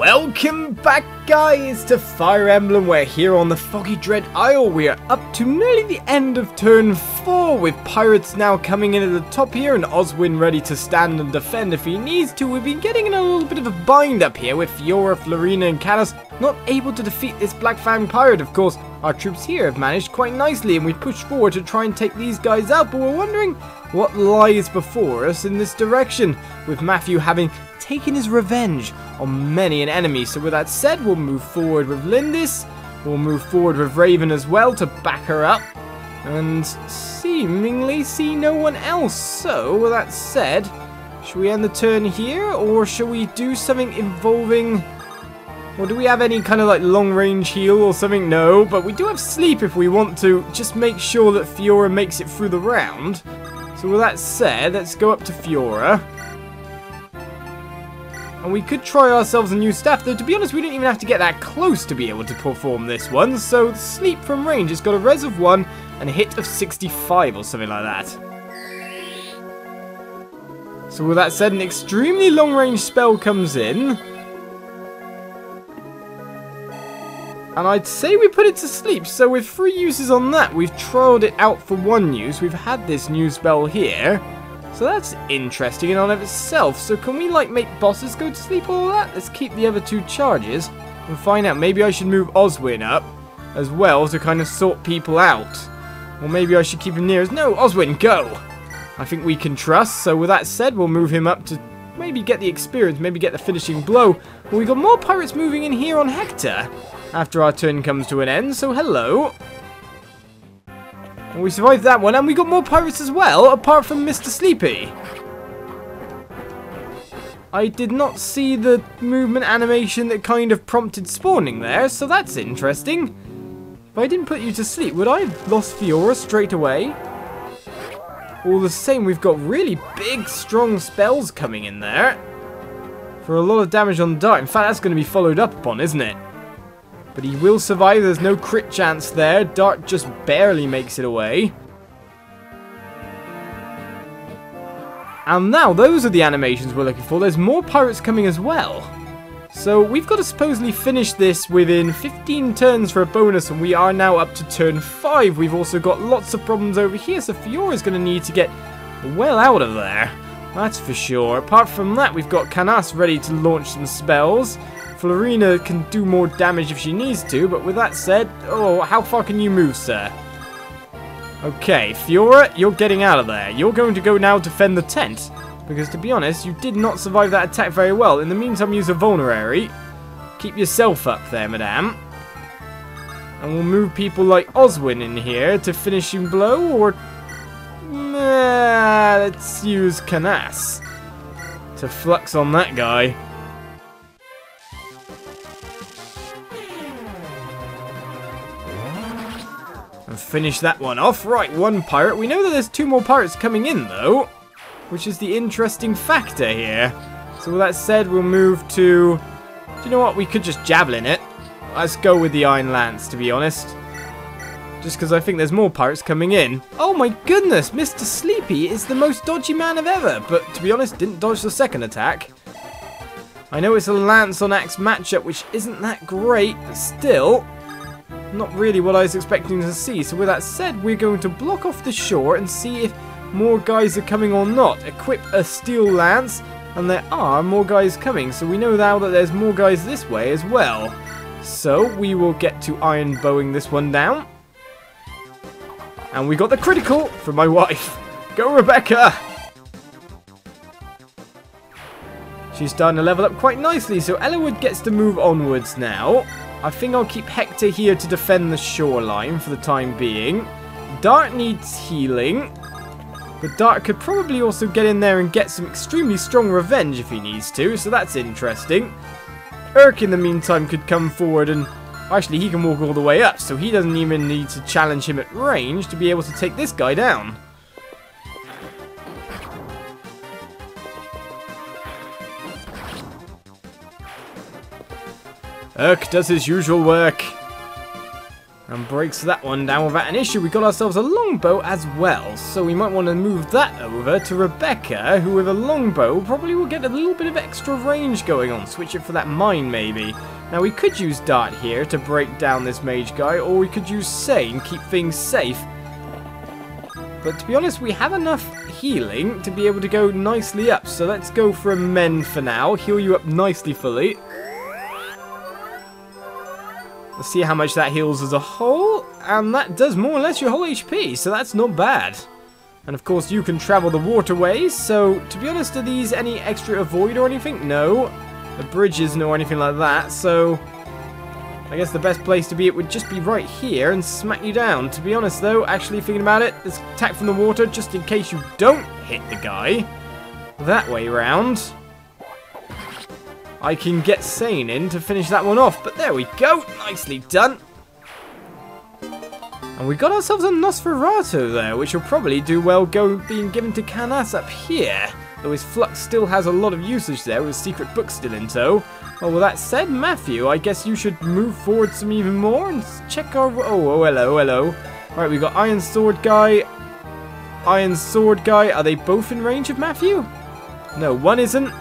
Welcome back, guys, to Fire Emblem. We're here on the Foggy Dread Isle. We are up to nearly the end of turn 4, with pirates now coming in at the top here, and Oswin ready to stand and defend if he needs to. We've been getting in a little bit of a bind up here with Fiora, Florina, and Canis not able to defeat this Black Fang pirate. Of course, our troops here have managed quite nicely, and we push forward to try and take these guys out, but we're wondering what lies before us in this direction, with Matthew having taken his revenge on many an enemy. So with that said, we'll move forward with Lindis, we'll move forward with Raven as well to back her up, and seemingly see no one else. So with that said, should we end the turn here, or shall we do something involving... Well, do we have any kind of like long range heal or something? No, but we do have sleep if we want to just make sure that Fiora makes it through the round. So with that said, let's go up to Fiora. And we could try ourselves a new staff, though to be honest we don't even have to get that close to be able to perform this one. So sleep from range, it's got a res of 1 and a hit of 65 or something like that. So with that said, an extremely long range spell comes in. And I'd say we put it to sleep, so with 3 uses on that, we've trialed it out for 1 use. We've had this new spell here. So that's interesting in and of itself. So can we like make bosses go to sleep or all that? Let's keep the other 2 charges and find out. Maybe I should move Oswin up as well to kind of sort people out. Or maybe I should keep him near us. No, Oswin, go! I think we can trust. So with that said, we'll move him up to maybe get the experience, maybe get the finishing blow. Well, we got more pirates moving in here on Hector after our turn comes to an end. So hello. We survived that one, and we got more pirates as well, apart from Mr. Sleepy. I did not see the movement animation that kind of prompted spawning there, so that's interesting. If I didn't put you to sleep, would I have lost Fiora straight away? All the same, we've got really big, strong spells coming in there for a lot of damage on Dart. In fact, that's going to be followed up upon, isn't it? But he will survive. There's no crit chance there. Dart just barely makes it away. And now, those are the animations we're looking for. There's more pirates coming as well. So, we've got to supposedly finish this within 15 turns for a bonus, and we are now up to turn 5. We've also got lots of problems over here, so Fiora's going to need to get well out of there. That's for sure. Apart from that, we've got Canis ready to launch some spells. Florina can do more damage if she needs to, but with that said... Oh, how far can you move, sir? Okay, Fiora, you're getting out of there. You're going to go now defend the tent, because to be honest, you did not survive that attack very well. In the meantime, use a vulnerary. Keep yourself up there, madame. And we'll move people like Oswin in here to finishing blow, or... let's use Canis to flux on that guy. And finish that one off. Right, 1 pirate. We know that there's 2 more pirates coming in, though, which is the interesting factor here. So with that said, we'll move to... Do you know what? We could just javelin it. Let's go with the Iron Lance, to be honest. Just because I think there's more pirates coming in. Oh my goodness, Mr. Sleepy is the most dodgy man I've ever. But to be honest, didn't dodge the second attack. I know it's a Lance on Axe matchup, which isn't that great, but still... not really what I was expecting to see. So with that said, we're going to block off the shore and see if more guys are coming or not. Equip a steel lance, and there are more guys coming. So we know now that there's more guys this way as well. So we will get to iron bowing this one down. And we got the critical from my wife. Go, Rebecca! She's starting to level up quite nicely, so Ellawood gets to move onwards now. I think I'll keep Hector here to defend the shoreline for the time being. Dart needs healing, but Dart could probably also get in there and get some extremely strong revenge if he needs to, so that's interesting. Urk, in the meantime, could come forward and... Actually, he can walk all the way up, so he doesn't even need to challenge him at range to be able to take this guy down. Urk does his usual work. And breaks that one down without an issue. We got ourselves a longbow as well. So we might want to move that over to Rekka, who with a longbow probably will get a little bit of extra range going on. Switch it for that mine maybe. Now we could use Dart here to break down this mage guy, or we could use Sane, keep things safe. But to be honest, we have enough healing to be able to go nicely up. So let's go for a Mend for now. Heal you up nicely fully. Let's see how much that heals as a whole. And that does more or less your whole HP, so that's not bad. And of course you can travel the waterways. So to be honest, are these any extra avoid or anything? No. The bridges nor anything like that. So I guess the best place to be, it would just be right here and smack you down. To be honest though, actually thinking about it, let's attack from the water just in case you don't hit the guy. That way round. I can get Sane in to finish that one off, but there we go. Nicely done. And we got ourselves a Nosferatu there, which will probably do well being given to Canas up here. Though his flux still has a lot of usage there with his secret book still in tow. Well, with that said, Matthew, I guess you should move forward some even more and check our... Oh, hello, hello. Alright, we got Iron Sword Guy. Iron Sword Guy. Are they both in range of Matthew? No, one isn't.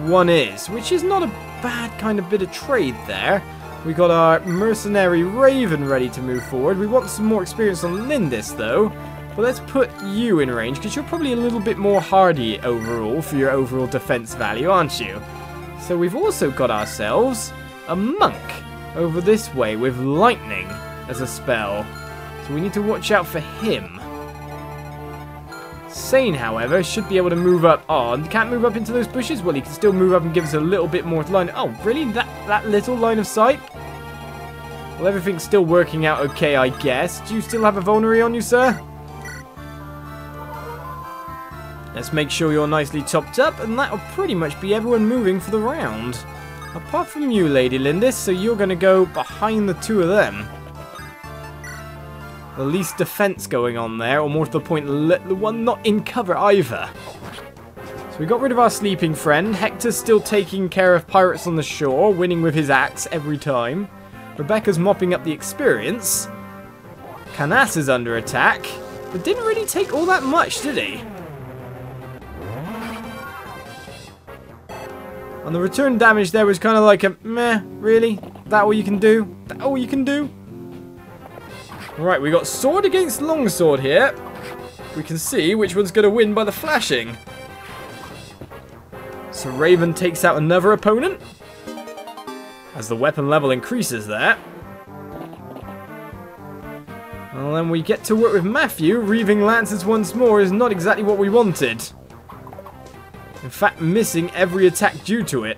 One is, which is not a bad kind of bit of trade there. We got our mercenary Raven ready to move forward. We want some more experience on Lindis though. But let's put you in range because you're probably a little bit more hardy overall for your overall defense value, aren't you? So we've also got ourselves a monk over this way with lightning as a spell. So we need to watch out for him. Sane, however, should be able to move up on. Can't move up into those bushes? Well, he can still move up and give us a little bit more line. Oh, really? That little line of sight? Well, everything's still working out okay, I guess. Do you still have a vulnerary on you, sir? Let's make sure you're nicely topped up, and that'll pretty much be everyone moving for the round. Apart from you, Lady Lindis, so you're going to go behind the two of them. The least defense going on there, or more to the point, the one not in cover either. So we got rid of our sleeping friend. Hector's still taking care of pirates on the shore, winning with his axe every time. Rebecca's mopping up the experience. Canas is under attack, but didn't really take all that much, did he? And the return damage there was kind of like a meh, really? That all you can do? That all you can do? Right, we got sword against longsword here. We can see which one's going to win by the flashing. So Raven takes out another opponent. As the weapon level increases there. And then we get to work with Matthew. Reaving lances once more is not exactly what we wanted. In fact, missing every attack due to it.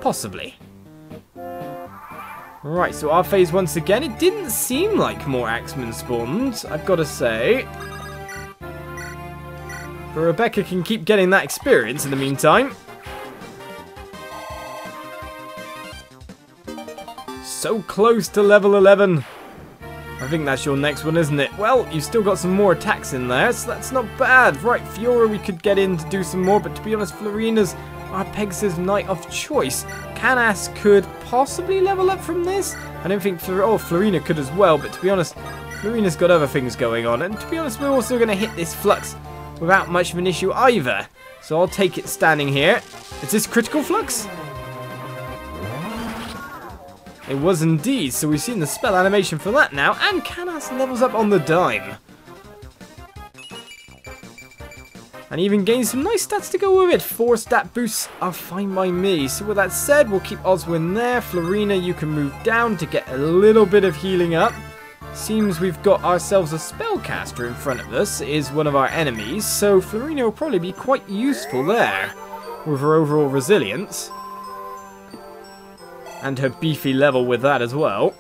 Possibly. Right, so our phase once again. It didn't seem like more axemen spawned, I've got to say. But Rebecca can keep getting that experience in the meantime. So close to level 11. I think that's your next one, isn't it? Well, you've still got some more attacks in there, so that's not bad. Right, Fiora we could get in to do some more, but to be honest, Florina's our Pegasus Knight of choice. Canas could possibly level up from this. I don't think Florina could as well, but to be honest, Florina's got other things going on. And to be honest, we're also going to hit this flux without much of an issue either. So I'll take it standing here. Is this critical flux? It was indeed, so we've seen the spell animation for that now, and Canas levels up on the dime. And even gains some nice stats to go with it. 4 stat boosts are fine by me. So with that said, we'll keep Oswin there. Florina, you can move down to get a little bit of healing up. Seems we've got ourselves a spellcaster in front of us, is one of our enemies. So Florina will probably be quite useful there with her overall resilience. And her beefy level with that as well.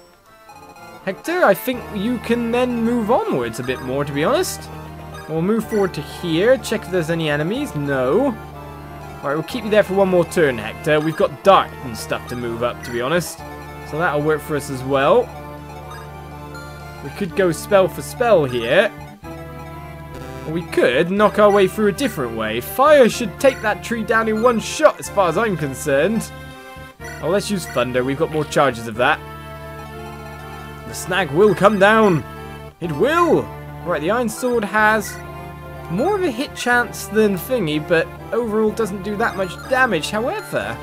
Hector, I think you can then move onwards a bit more, to be honest. We'll move forward to here, check if there's any enemies. No. Alright, we'll keep you there for one more turn, Hector. We've got dart and stuff to move up, to be honest. So that'll work for us as well. We could go spell for spell here. Or we could knock our way through a different way. Fire should take that tree down in one shot, as far as I'm concerned. Oh, let's use thunder. We've got more charges of that. The snag will come down. It will. Right, the Iron Sword has more of a hit chance than Thingy, but overall doesn't do that much damage. However,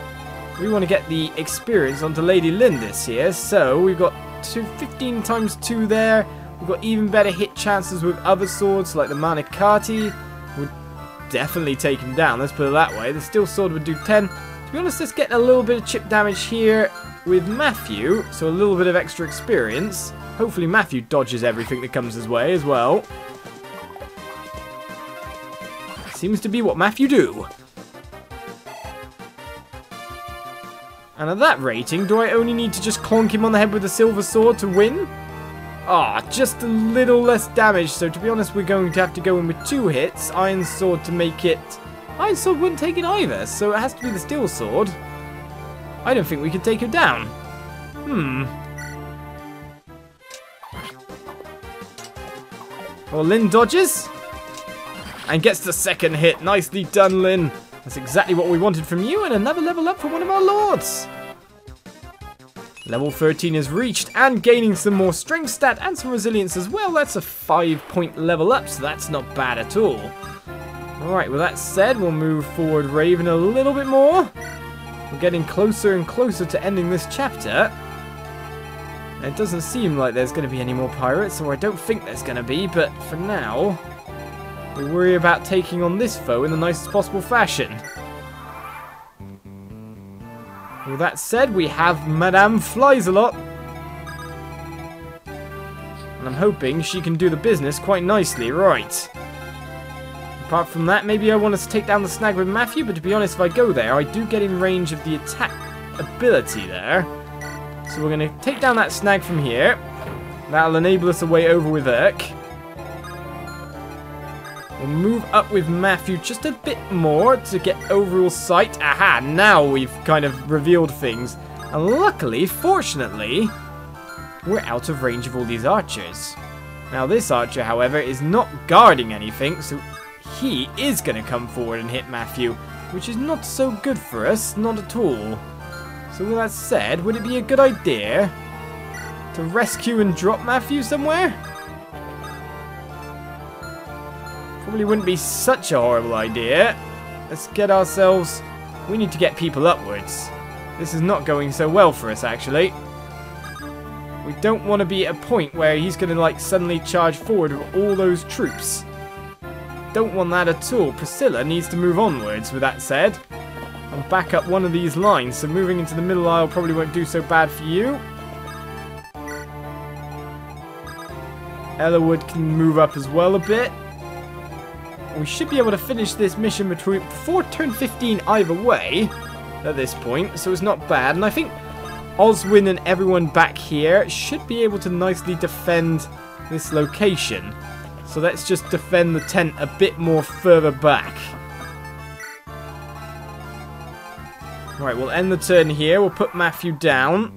we want to get the experience onto Lady Lindis here, so we've got 15 times 2 there. We've got even better hit chances with other swords like the Manikati. Would definitely take him down, let's put it that way. The Steel Sword would do 10. To be honest, let's get a little bit of chip damage here with Matthew, so a little bit of extra experience. Hopefully Matthew dodges everything that comes his way as well. Seems to be what Matthew do. And at that rating, do I only need to just clonk him on the head with the Silver Sword to win? Ah, just a little less damage, so to be honest, we're going to have to go in with 2 hits. Iron Sword to make it... Iron Sword wouldn't take it either, so it has to be the Steel Sword. I don't think we could take him down. Well, Lynn dodges. And gets the second hit. Nicely done, Lynn. That's exactly what we wanted from you, and another level up for one of our lords. Level 13 is reached, and gaining some more strength stat and some resilience as well. That's a 5-point level up, so that's not bad at all. Alright, with that said, we'll move forward Raven a little bit more. We're getting closer and closer to ending this chapter. And it doesn't seem like there's going to be any more pirates, or I don't think there's going to be, but for now, we worry about taking on this foe in the nicest possible fashion. With that said, we have Madame Flies-a-Lot. And I'm hoping she can do the business quite nicely, right. Apart from that, maybe I want to take down the snag with Matthew, but to be honest, if I go there, I do get in range of the attack ability there. So we're going to take down that snag from here. That'll enable us a way over with Urk. We'll move up with Matthew just a bit more to get overall sight. Aha, now we've kind of revealed things. And luckily, fortunately, we're out of range of all these archers. Now this archer, however, is not guarding anything, so he is going to come forward and hit Matthew, which is not so good for us, not at all. So with that said, would it be a good idea to rescue and drop Matthew somewhere? Probably wouldn't be such a horrible idea. Let's get ourselves... We need to get people upwards. This is not going so well for us, actually. We don't want to be at a point where he's going to, like, suddenly charge forward with all those troops. Don't want that at all. Priscilla needs to move onwards, with that said. And back up one of these lines, so moving into the middle aisle probably won't do so bad for you. Ellawood can move up as well a bit. We should be able to finish this mission before turn 15 either way at this point, so it's not bad. And I think Oswin and everyone back here should be able to nicely defend this location. So let's just defend the tent a bit more further back. Right, we'll end the turn here. We'll put Matthew down.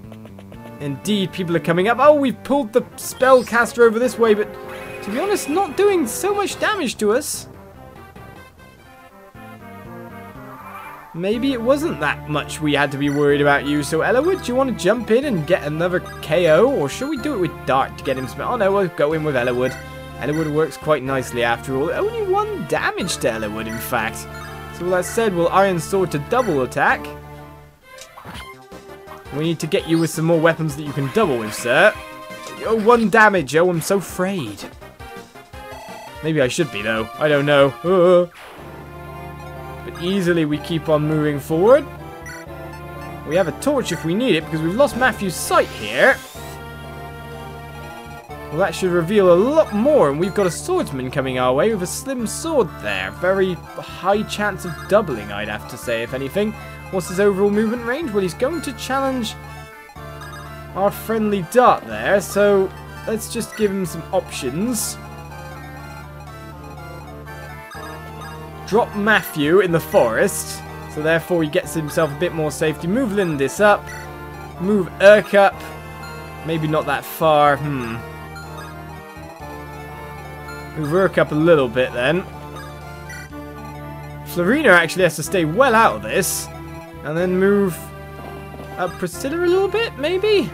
Indeed, people are coming up. Oh, we've pulled the spellcaster over this way, but to be honest, not doing so much damage to us. Maybe it wasn't that much we had to be worried about you. So, Ellawood, do you want to jump in and get another KO? Or should we do it with Dart to get him some... Oh, no, we'll go in with Ellawood. Ellawood works quite nicely after all. Only 1 damage to Ellawood, in fact. So, with that said, we'll Iron Sword to double attack. We need to get you with some more weapons that you can double with, sir. Oh, 1 damage. Oh, I'm so afraid. Maybe I should be, though. I don't know. But easily we keep on moving forward. We have a torch if we need it, because we've lost Matthew's sight here. Well, that should reveal a lot more, and we've got a swordsman coming our way with a slim sword there. Very high chance of doubling, I'd have to say, if anything. What's his overall movement range? Well, he's going to challenge our friendly Dart there, so let's just give him some options. Drop Matthew in the forest, so therefore he gets himself a bit more safety. Move Lindis up. Move Urk up. Maybe not that far. Move Urk up a little bit then. Florina actually has to stay well out of this. And then move up Priscilla a little bit, maybe?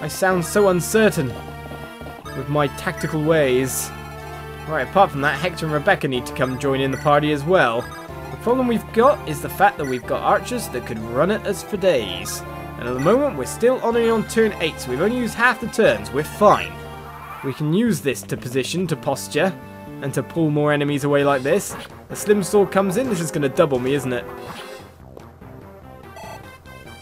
I sound so uncertain with my tactical ways. Right, apart from that, Hector and Rebecca need to come join in the party as well. The problem we've got is the fact that we've got archers that could run at us for days. And at the moment, we're still only on turn 8, so we've only used half the turns. We're fine. We can use this to position, to posture, and to pull more enemies away like this. The slim sword comes in. This is going to double me, isn't it?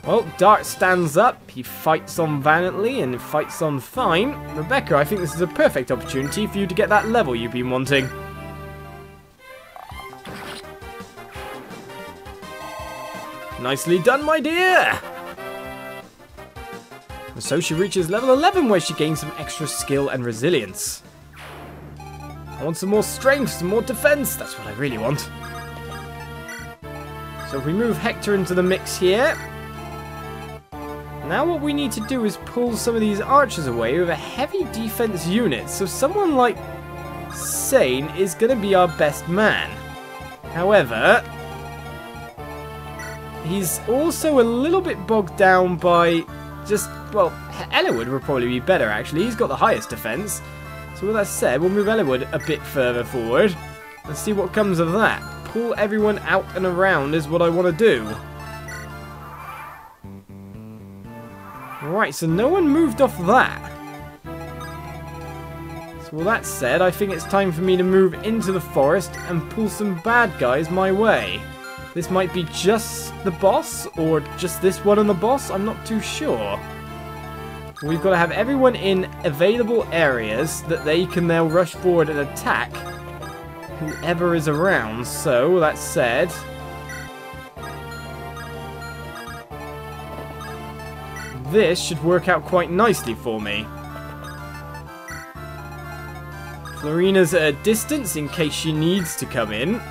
Well, Dart stands up. He fights on valiantly and fights on fine. Rebecca, I think this is a perfect opportunity for you to get that level you've been wanting. Nicely done, my dear! And so she reaches level 11, where she gains some extra skill and resilience. I want some more strength, some more defense. That's what I really want. So if we move Hector into the mix here. Now what we need to do is pull some of these archers away with a heavy defense unit. So someone like Sane is going to be our best man. However, he's also a little bit bogged down by just, well, Ellerwood would probably be better actually. He's got the highest defense. So with that said, we'll move Ellerwood a bit further forward and see what comes of that. Pull everyone out and around is what I want to do. Right, so no one moved off that. So with that said, I think it's time for me to move into the forest and pull some bad guys my way. This might be just the boss, or just this one and the boss, I'm not too sure. We've got to have everyone in available areas that they can now rush forward and attack whoever is around. So, that said, this should work out quite nicely for me. Florina's at a distance in case she needs to come in.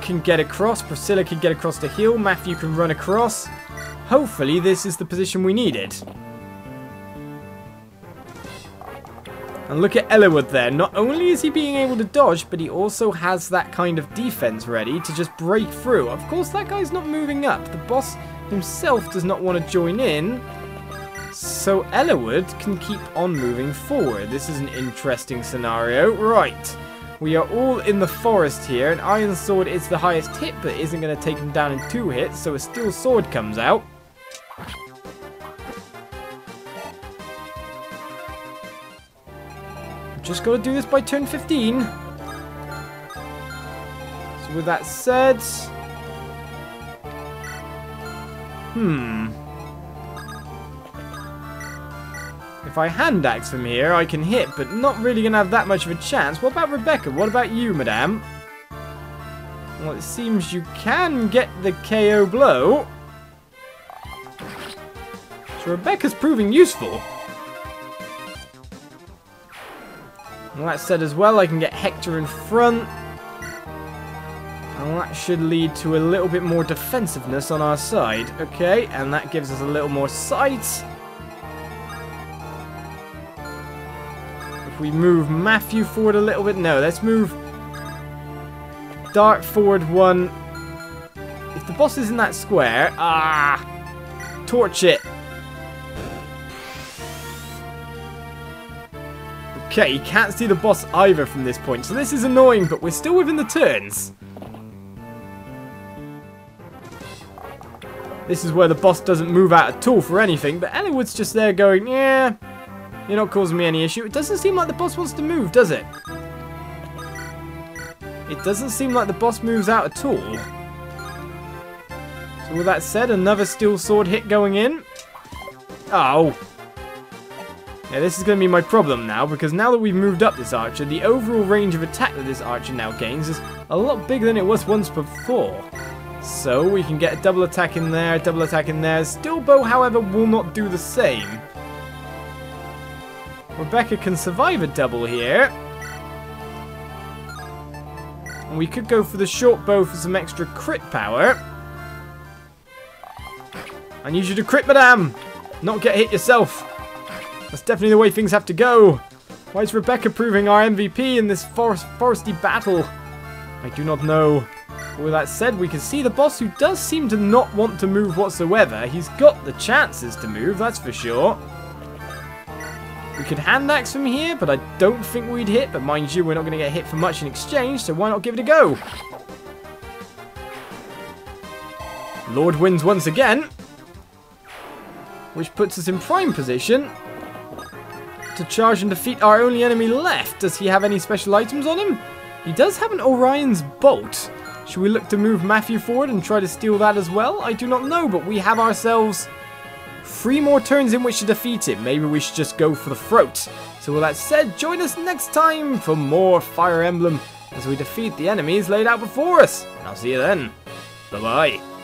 Can get across, Priscilla can get across to heal, Matthew can run across. Hopefully this is the position we needed. And look at Ellerwood there. Not only is he being able to dodge, but he also has that kind of defense ready to just break through. Of course, that guy's not moving up. The boss himself does not want to join in. So Ellerwood can keep on moving forward. This is an interesting scenario. Right. We are all in the forest here, and Iron Sword is the highest hit, but isn't going to take him down in 2 hits, so a Steel Sword comes out. Just got to do this by turn 15. So with that said... If I hand axe from here, I can hit, but not really going to have that much of a chance. What about Rebecca? What about you, madame? Well, it seems you can get the KO blow. So Rebecca's proving useful. And that said as well, I can get Hector in front. And that should lead to a little bit more defensiveness on our side. Okay, and that gives us a little more sight. If we move Matthew forward a little bit. No, let's move Dart forward 1. If the boss is in that square, torch it. Okay, you can't see the boss either from this point, so this is annoying, but we're still within the turns. This is where the boss doesn't move out at all for anything, but Ellerwood's just there going, yeah, you're not causing me any issue. It doesn't seem like the boss wants to move, does it? It doesn't seem like the boss moves out at all. So with that said, another Steel Sword hit going in. Oh. Yeah, this is going to be my problem now, because now that we've moved up this archer, the overall range of attack that this archer now gains is a lot bigger than it was once before. So we can get a double attack in there, double attack in there. Steel bow, however, will not do the same. Rebecca can survive a double here. And we could go for the short bow for some extra crit power. I need you to crit, madame! Not get hit yourself. That's definitely the way things have to go. Why is Rebecca proving our MVP in this foresty battle? I do not know. With that said, we can see the boss who does seem to not want to move whatsoever. He's got the chances to move, that's for sure. We could hand axe from here, but I don't think we'd hit. But mind you, we're not going to get hit for much in exchange, so why not give it a go? Lord wins once again, which puts us in prime position to charge and defeat our only enemy left. Does he have any special items on him? He does have an Orion's Bolt. Should we look to move Matthew forward and try to steal that as well? I do not know, but we have ourselves 3 more turns in which to defeat him. Maybe we should just go for the throat. So with that said, join us next time for more Fire Emblem as we defeat the enemies laid out before us. I'll see you then. Bye-bye.